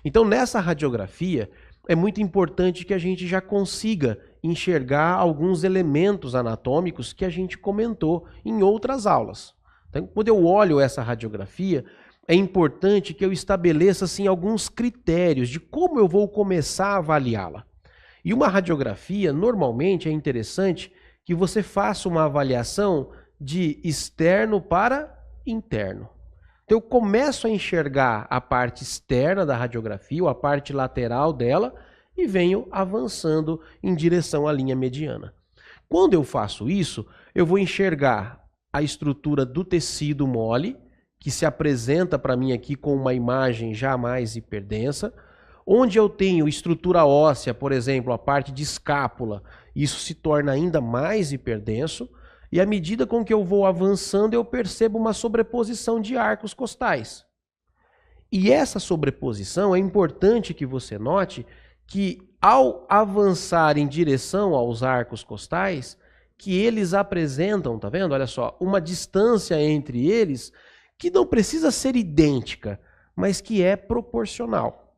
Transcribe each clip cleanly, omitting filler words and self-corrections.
Então, nessa radiografia, é muito importante que a gente já consiga enxergar alguns elementos anatômicos que a gente comentou em outras aulas. Então, quando eu olho essa radiografia, é importante que eu estabeleça assim, alguns critérios de como eu vou começar a avaliá-la. E uma radiografia, normalmente, é interessante que você faça uma avaliação de externo para interno. Então, eu começo a enxergar a parte externa da radiografia, ou a parte lateral dela, e venho avançando em direção à linha mediana. Quando eu faço isso, eu vou enxergar a estrutura do tecido mole, que se apresenta para mim aqui com uma imagem já mais hiperdensa, onde eu tenho estrutura óssea, por exemplo, a parte de escápula, isso se torna ainda mais hiperdenso, e à medida com que eu vou avançando, eu percebo uma sobreposição de arcos costais. E essa sobreposição, é importante que você note que ao avançar em direção aos arcos costais, que eles apresentam, tá vendo? Olha só, uma distância entre eles que não precisa ser idêntica, mas que é proporcional.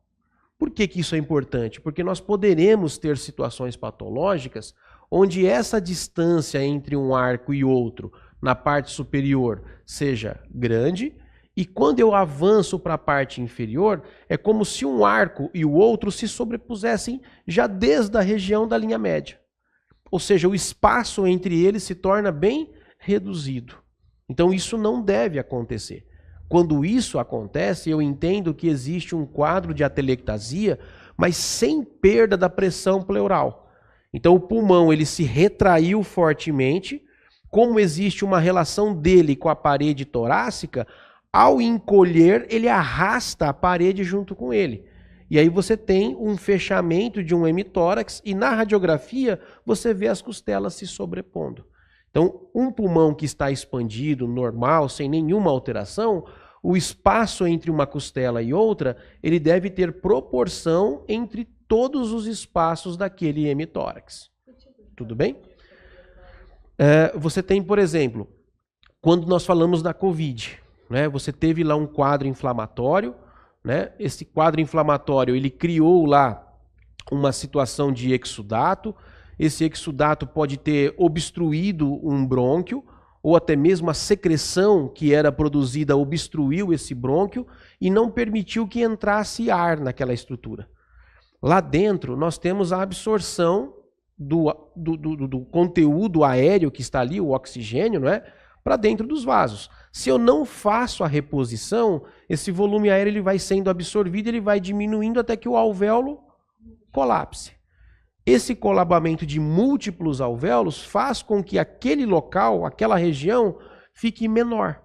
Por que isso é importante? Porque nós poderemos ter situações patológicas onde essa distância entre um arco e outro na parte superior seja grande, e quando eu avanço para a parte inferior, é como se um arco e o outro se sobrepusessem já desde a região da linha média. Ou seja, o espaço entre eles se torna bem reduzido. Então isso não deve acontecer. Quando isso acontece, eu entendo que existe um quadro de atelectasia, mas sem perda da pressão pleural. Então o pulmão ele se retraiu fortemente, como existe uma relação dele com a parede torácica, ao encolher ele arrasta a parede junto com ele. E aí você tem um fechamento de um hemitórax e na radiografia você vê as costelas se sobrepondo. Então um pulmão que está expandido, normal, sem nenhuma alteração, o espaço entre uma costela e outra, ele deve ter proporção entre todos os espaços daquele hemitórax. Tudo bem? Você tem, por exemplo, quando nós falamos da COVID, né, você teve lá um quadro inflamatório, né, esse quadro inflamatório ele criou lá uma situação de exudato, esse exudato pode ter obstruído um brônquio, ou até mesmo a secreção que era produzida obstruiu esse brônquio e não permitiu que entrasse ar naquela estrutura. Lá dentro nós temos a absorção do conteúdo aéreo que está ali, o oxigênio, não é? Para dentro dos vasos. Se eu não faço a reposição, esse volume aéreo ele vai sendo absorvido, ele vai diminuindo até que o alvéolo colapse. Esse colabamento de múltiplos alvéolos faz com que aquele local, aquela região, fique menor.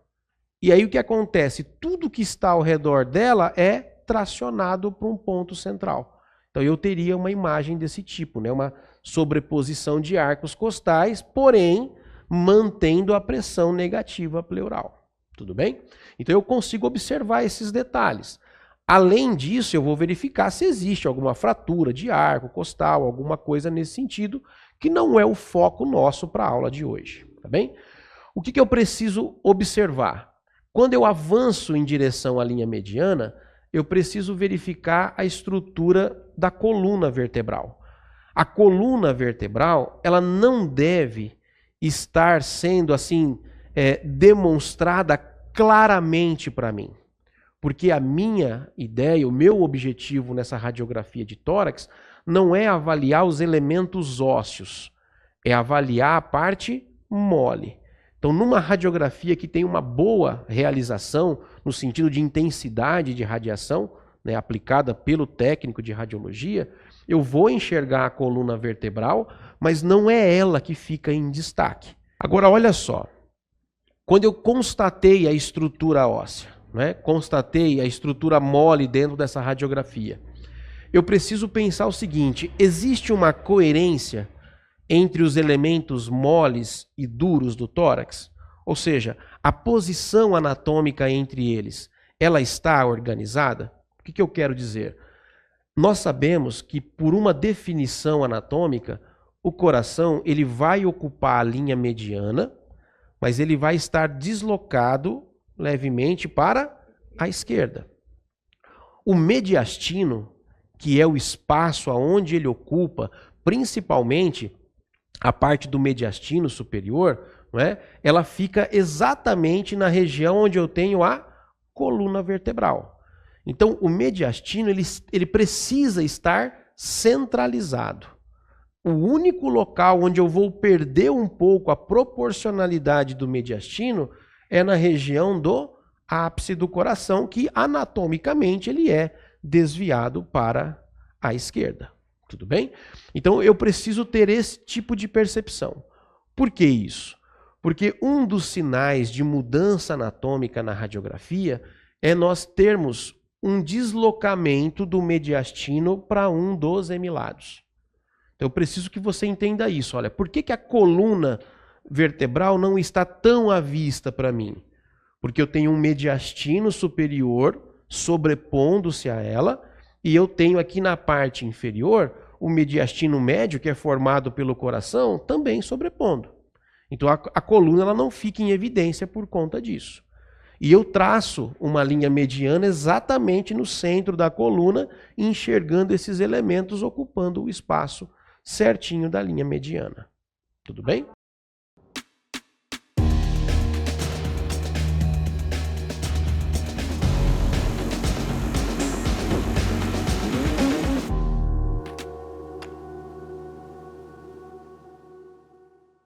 E aí o que acontece? Tudo que está ao redor dela é tracionado para um ponto central. Então eu teria uma imagem desse tipo, né? Uma sobreposição de arcos costais, porém mantendo a pressão negativa pleural. Tudo bem? Então eu consigo observar esses detalhes. Além disso, eu vou verificar se existe alguma fratura de arco costal, alguma coisa nesse sentido, que não é o foco nosso para a aula de hoje. Tá bem? O que eu preciso observar? Quando eu avanço em direção à linha mediana, eu preciso verificar a estrutura da coluna vertebral. A coluna vertebral, ela não deve estar sendo assim demonstrada claramente para mim. Porque a minha ideia, o meu objetivo nessa radiografia de tórax não é avaliar os elementos ósseos, é avaliar a parte mole. Então, numa radiografia que tem uma boa realização, no sentido de intensidade de radiação, né, aplicada pelo técnico de radiologia, eu vou enxergar a coluna vertebral, mas não é ela que fica em destaque. Agora, olha só, quando eu constatei a estrutura óssea, né, constatei a estrutura mole dentro dessa radiografia, eu preciso pensar o seguinte: existe uma coerência entre os elementos moles e duros do tórax? Ou seja, a posição anatômica entre eles, ela está organizada? O que eu quero dizer? Nós sabemos que por uma definição anatômica, o coração ele vai ocupar a linha mediana, mas ele vai estar deslocado levemente para a esquerda. O mediastino, que é o espaço aonde ele ocupa, principalmente a parte do mediastino superior, não é? Ela fica exatamente na região onde eu tenho a coluna vertebral. Então, o mediastino ele precisa estar centralizado. O único local onde eu vou perder um pouco a proporcionalidade do mediastino é na região do ápice do coração, que anatomicamente ele é desviado para a esquerda. Tudo bem? Então eu preciso ter esse tipo de percepção. Por que isso? Porque um dos sinais de mudança anatômica na radiografia é nós termos um deslocamento do mediastino para um dos hemilados. Então eu preciso que você entenda isso. Olha, por que a coluna vertebral não está tão à vista para mim? Porque eu tenho um mediastino superior sobrepondo-se a ela, e eu tenho aqui na parte inferior o mediastino médio, que é formado pelo coração, também sobrepondo. Então a coluna ela não fica em evidência por conta disso. E eu traço uma linha mediana exatamente no centro da coluna, enxergando esses elementos ocupando o espaço certinho da linha mediana. Tudo bem?